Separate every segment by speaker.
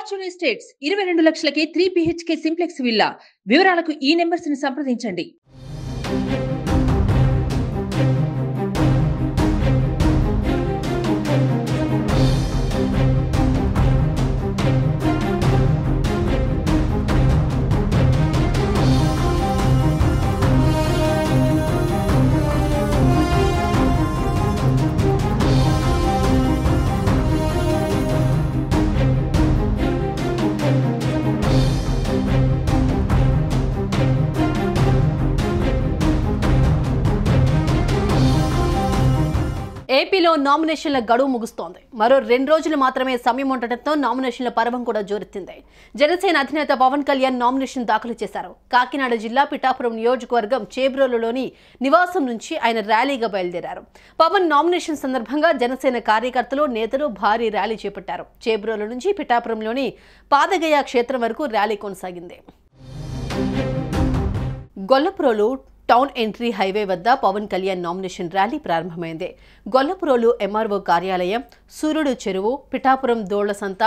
Speaker 1: Fortune estates 22 లక్షలకే 3 BHK simplex villa. వివరాలకు ఈ numbers ని సంప్రదించండి.
Speaker 2: ఏపీలో నామినేషన్ల గడువు ముగుస్తోంది. మరో 2 రోజులు మాత్రమే సమయం ఉండటంతో నామినేషన్ల పర్వం కూడా జోరెత్తింది. జనసేన అధినేత పవన్ కళ్యాణ్ నామినేషన్ దాఖలు చేశారు. కాకినాడ జిల్లా పిఠాపురం నియోజకవర్గం చేబ్రోలులోని నివాసం నుంచి ఆయన ర్యాలీగా బయలుదేరారు. పవన్ నామినేషన్ సందర్భంగా జనసేన కార్యకర్తలు, నేతలు భారీ ర్యాలీ చేపట్టారు. చేబ్రోలు నుంచి పిఠాపురంలోని పాదగయ క్షేత్రం వరకు ర్యాలీ కొనసాగింది. గొల్లప్రోలు టౌన్ ఎంట్రీ హైవే వద్ద పవన్ కళ్యాణ్ నామినేషన్ ర్యాలీ ప్రారంభమైంది. గొల్లప్రోలు MRO కార్యాలయం, సూర్యుడు చెరువు, పిఠాపురం దోళ్లసంత,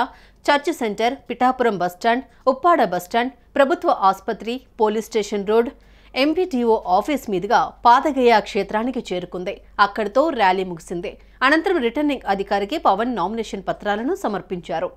Speaker 2: church centre, Pithapuram bus stand, Uppada bus stand, ప్రభుత్వ ఆసుపత్రి, police station road, MPTO office మీదుగా పాదగయ క్షేత్రానికి చేరుకుంది. అక్కడితో ర్యాలీ ముగిసింది. అనంతరం రిటర్నింగ్ అధికారికి పవన్ నామినేషన్ పత్రాలను సమర్పించారు.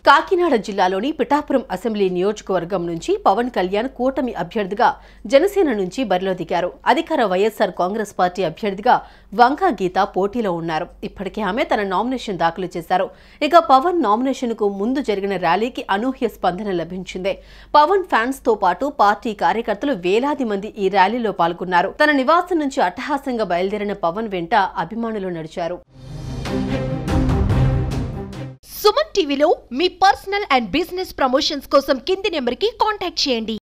Speaker 2: కాకినాడ జిల్లాలోని పిఠాపురం అసెంబ్లీ నియోజకవర్గం నుంచి పవన్ కళ్యాణ్ కూటమి అభ్యర్థిగా జనసేన నుంచి బరిలో దిగారు. అధికార వైఎస్ఆర్ కాంగ్రెస్ పార్టీ అభ్యర్థిగా వంకా గీత పోటీలో ఉన్నారు. ఇప్పటికే ఆమె తన నామినేషన్ దాఖలు చేశారు. ఇక పవన్ నామినేషన్ కు ముందు జరిగిన ర్యాలీకి అనూహ్య స్పందన లభించింది. పవన్ ఫ్యాన్స్ తో పాటు పార్టీ కార్యకర్తలు వేలాది మంది ఈ ర్యాలీలో పాల్గొన్నారు. తన నివాసం నుంచి అట్టహాసంగా బయలుదేరిన పవన్ వెంట అభిమానులు నడిచారు.
Speaker 3: సుమన్ టీవీలో మీ పర్సనల్ అండ్ బిజినెస్ ప్రమోషన్స్ కోసం కింది నెంబర్కి కాంటాక్ట్ చేయండి.